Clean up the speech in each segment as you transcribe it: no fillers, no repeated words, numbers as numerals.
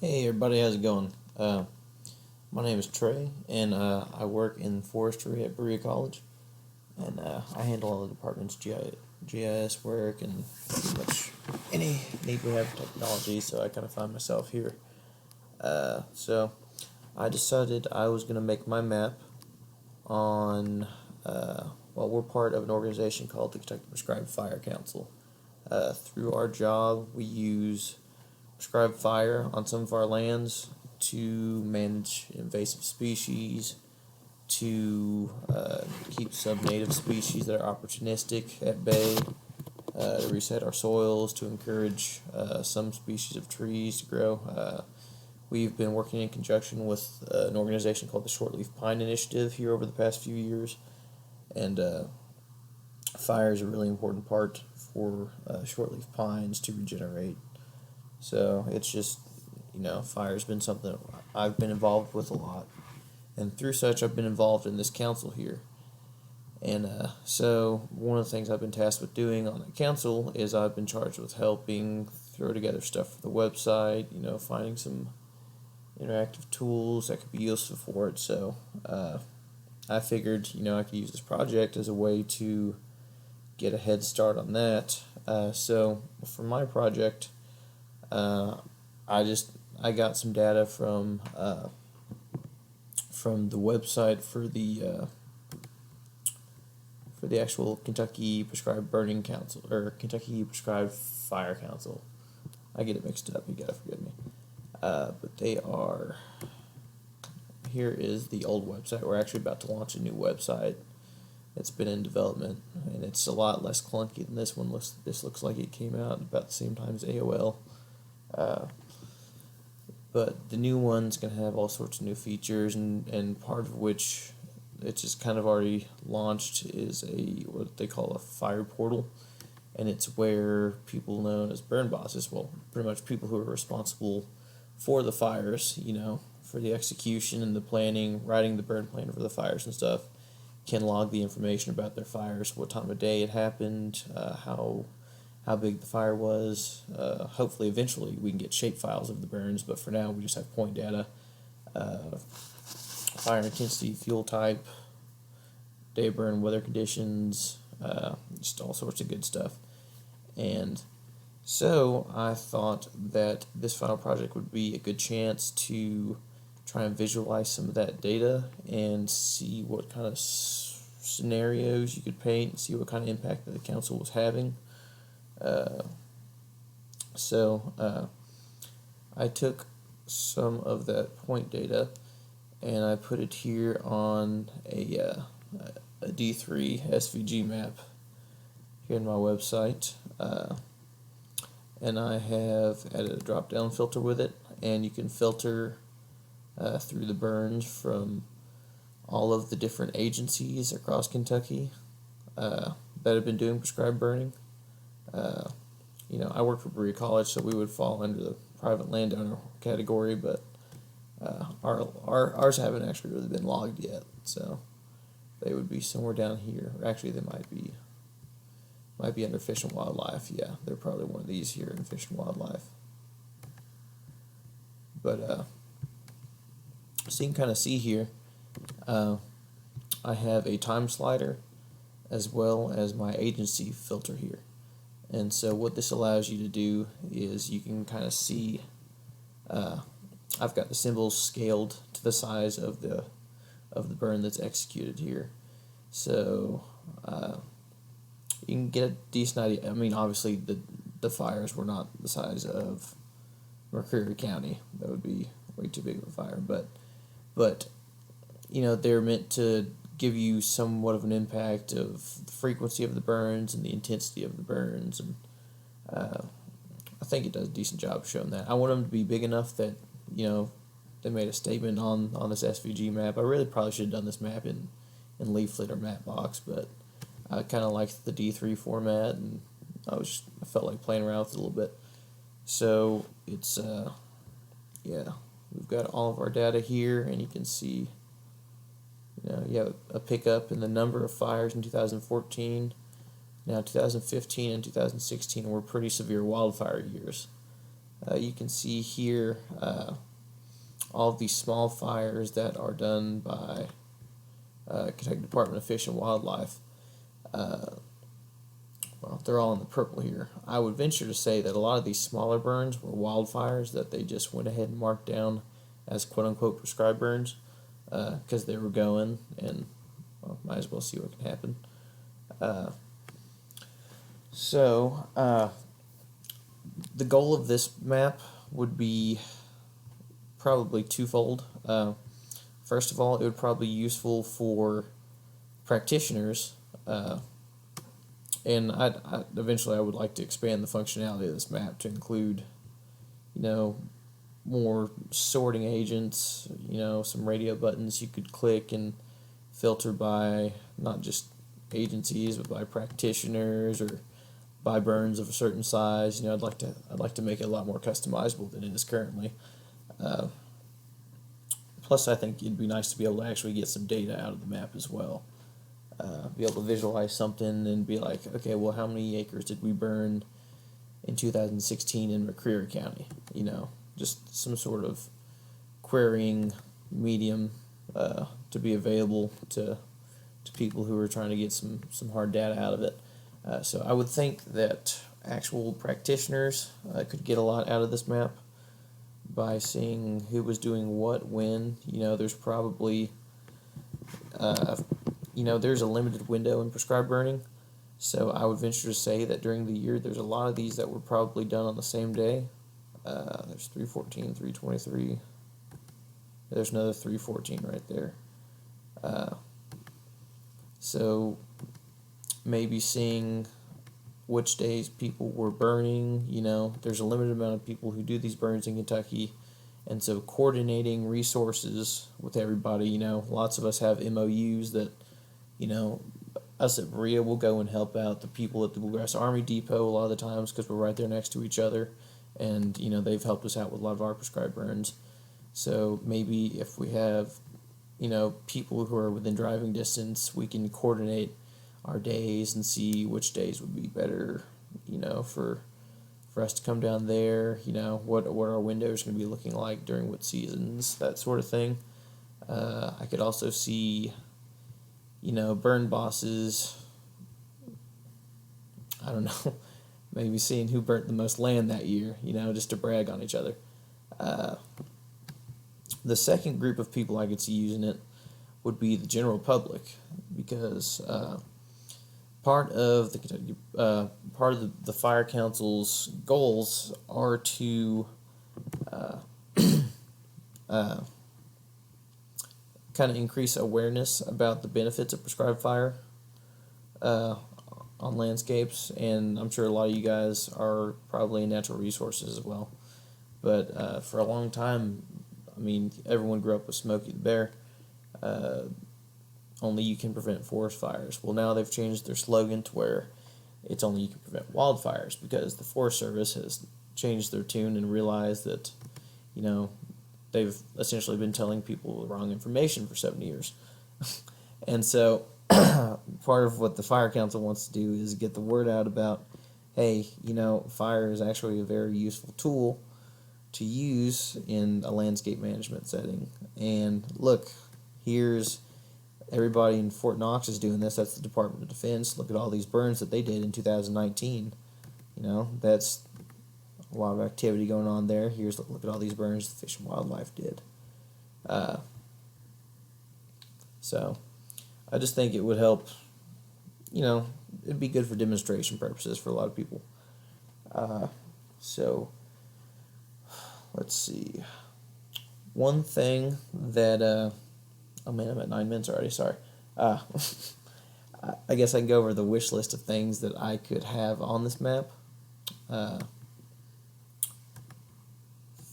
Hey everybody, how's it going? My name is Trey, and I work in forestry at Berea College, and I handle all the department's GIS work and pretty much any need we have for technology. So I kind of find myself here. So I decided I was gonna make my map on. Well, we're part of an organization called the Kentucky Prescribe Fire Council. Through our job, we use prescribed fire on some of our lands to manage invasive species, to keep some native species that are opportunistic at bay, to reset our soils, to encourage some species of trees to grow. We've been working in conjunction with an organization called the Shortleaf Pine Initiative here over the past few years, and fire is a really important part for shortleaf pines to regenerate. So it's just, fire's been something I've been involved with a lot. And through such, I've been involved in this council here. And so one of the things I've been tasked with doing on the council is I've been charged with helping throw together stuff for the website, finding some interactive tools that could be useful for it. So I figured, I could use this project as a way to get a head start on that. So for my project, I got some data from the website for the actual Kentucky Prescribed Burning Council or Kentucky Prescribed Fire Council. I get it mixed up. You gotta forgive me. But they are. Here is the old website. We're actually about to launch a new website. It's been in development, and it's a lot less clunky than this one. This looks like it came out about the same time as AOL. But the new one's going to have all sorts of new features, and part of which it's just kind of already launched is what they call a fire portal, and it's where people known as burn bosses, well, pretty much people who are responsible for the fires, for the execution and the planning, writing the burn plan for the fires and stuff, can log the information about their fires, what time of day it happened, how big the fire was. Hopefully, eventually, we can get shape files of the burns, but for now, we just have point data, fire intensity, fuel type, day of burn, weather conditions, just all sorts of good stuff. And so I thought that this final project would be a good chance to try and visualize some of that data and see what kind of scenarios you could paint and see what kind of impact that the council was having. So I took some of that point data and I put it here on a D3 SVG map here in my website. And I have added a drop down filter with it, and you can filter through the burns from all of the different agencies across Kentucky that have been doing prescribed burning. I work for Berea College, so we would fall under the private landowner category, but ours haven't actually really been logged yet, so they would be somewhere down here. Or actually, they might be under Fish and Wildlife. Yeah, they're probably one of these here in Fish and Wildlife. But so you can kind of see here, I have a time slider as well as my agency filter here. And so what this allows you to do is you can kind of see, I've got the symbols scaled to the size of the burn that's executed here. So you can get a decent idea. I mean, obviously the fires were not the size of McCreary County. That would be way too big of a fire. But they're meant to give you somewhat of an impact of the frequency of the burns and the intensity of the burns, and I think it does a decent job of showing that. I want them to be big enough that they made a statement on this SVG map. I really probably should have done this map in leaflet or map box, but I kind of liked the D3 format, and I felt like playing around with it a little bit. So it's we've got all of our data here, and you can see. You have a pickup in the number of fires in 2014. Now, 2015 and 2016 were pretty severe wildfire years. You can see here all of these small fires that are done by Kentucky Department of Fish and Wildlife. Well, they're all in the purple here. I would venture to say that a lot of these smaller burns were wildfires that they just went ahead and marked down as quote-unquote prescribed burns because they were going, and well, might as well see what can happen. So the goal of this map would be probably twofold. First of all, it would probably be useful for practitioners, and eventually I would like to expand the functionality of this map to include, more sorting agents, some radio buttons you could click and filter by not just agencies but by practitioners or by burns of a certain size. I'd like to make it a lot more customizable than it is currently. Plus, I think it'd be nice to be able to actually get some data out of the map as well. Be able to visualize something and be like, okay, well, how many acres did we burn in 2016 in McCreary County? Just some sort of querying medium to be available to people who are trying to get some hard data out of it. So I would think that actual practitioners could get a lot out of this map by seeing who was doing what when. There's probably there's a limited window in prescribed burning, so I would venture to say that during the year there's a lot of these that were probably done on the same day. There's 314, 323. There's another 314 right there. So maybe seeing which days people were burning. There's a limited amount of people who do these burns in Kentucky, and so coordinating resources with everybody. Lots of us have MOUs that, us at Berea will go and help out the people at the Bluegrass Army Depot a lot of the times because we're right there next to each other, and they've helped us out with a lot of our prescribed burns. So maybe if we have people who are within driving distance, we can coordinate our days and see which days would be better, for us to come down there, what our windows are going to be looking like during what seasons, that sort of thing. I could also see, burn bosses, I don't know, maybe seeing who burnt the most land that year, just to brag on each other. The second group of people I could see using it would be the general public, because part of the Fire Council's goals are to kind of increase awareness about the benefits of prescribed fire on landscapes, and I'm sure a lot of you guys are probably in natural resources as well. But for a long time, everyone grew up with Smokey the Bear. Only you can prevent forest fires. Well, now they've changed their slogan to where it's only you can prevent wildfires, because the Forest Service has changed their tune and realized that, they've essentially been telling people the wrong information for 7 years. And so part of what the Fire Council wants to do is get the word out about, hey, fire is actually a very useful tool to use in a landscape management setting. And look, here's everybody in Fort Knox is doing this. That's the Department of Defense. Look at all these burns that they did in 2019. That's a lot of activity going on there. Look at all these burns the Fish and Wildlife did. So I just think it would help. It'd be good for demonstration purposes for a lot of people. So let's see. One thing that oh man, I'm at 9 minutes already. Sorry. I guess I can go over the wish list of things that I could have on this map.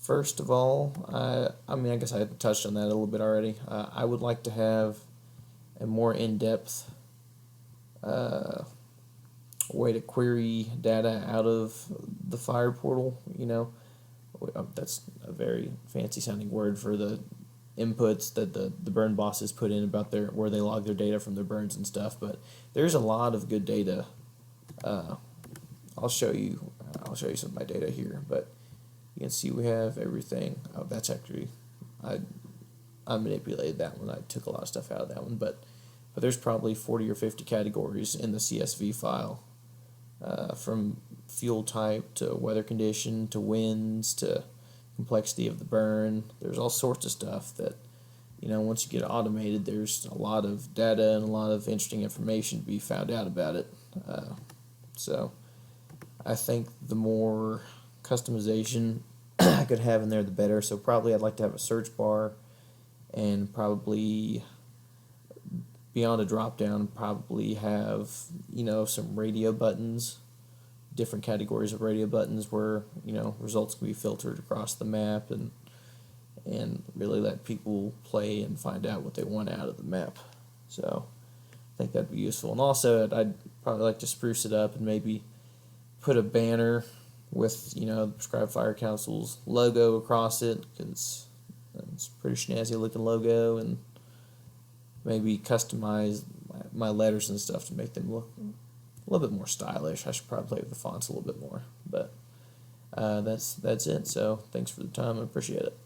First of all, I guess I touched on that a little bit already. I would like to have a more in-depth way to query data out of the fire portal. That's a very fancy sounding word for the inputs that the burn bosses put in about where they log their data from their burns and stuff. But there's a lot of good data. I'll show you some of my data here, but You can see we have everything. Oh, that's actually, I I manipulated that one. I took a lot of stuff out of that one, but there's probably 40 or 50 categories in the CSV file, from fuel type to weather condition to winds to complexity of the burn. There's all sorts of stuff that, once you get it automated, there's a lot of data and a lot of interesting information to be found out about it. So I think the more customization I could have in there, the better. So probably I'd like to have a search bar, and probably beyond a drop down, probably have some radio buttons, different categories of radio buttons where results can be filtered across the map, and really let people play and find out what they want out of the map. So I think that'd be useful. And also I'd probably like to spruce it up and maybe put a banner with the Prescribe Fire Council's logo across it, because it's a pretty snazzy looking logo, and maybe customize my letters and stuff to make them look a little bit more stylish. I should probably play with the fonts a little bit more, but that's it. So thanks for the time. I appreciate it.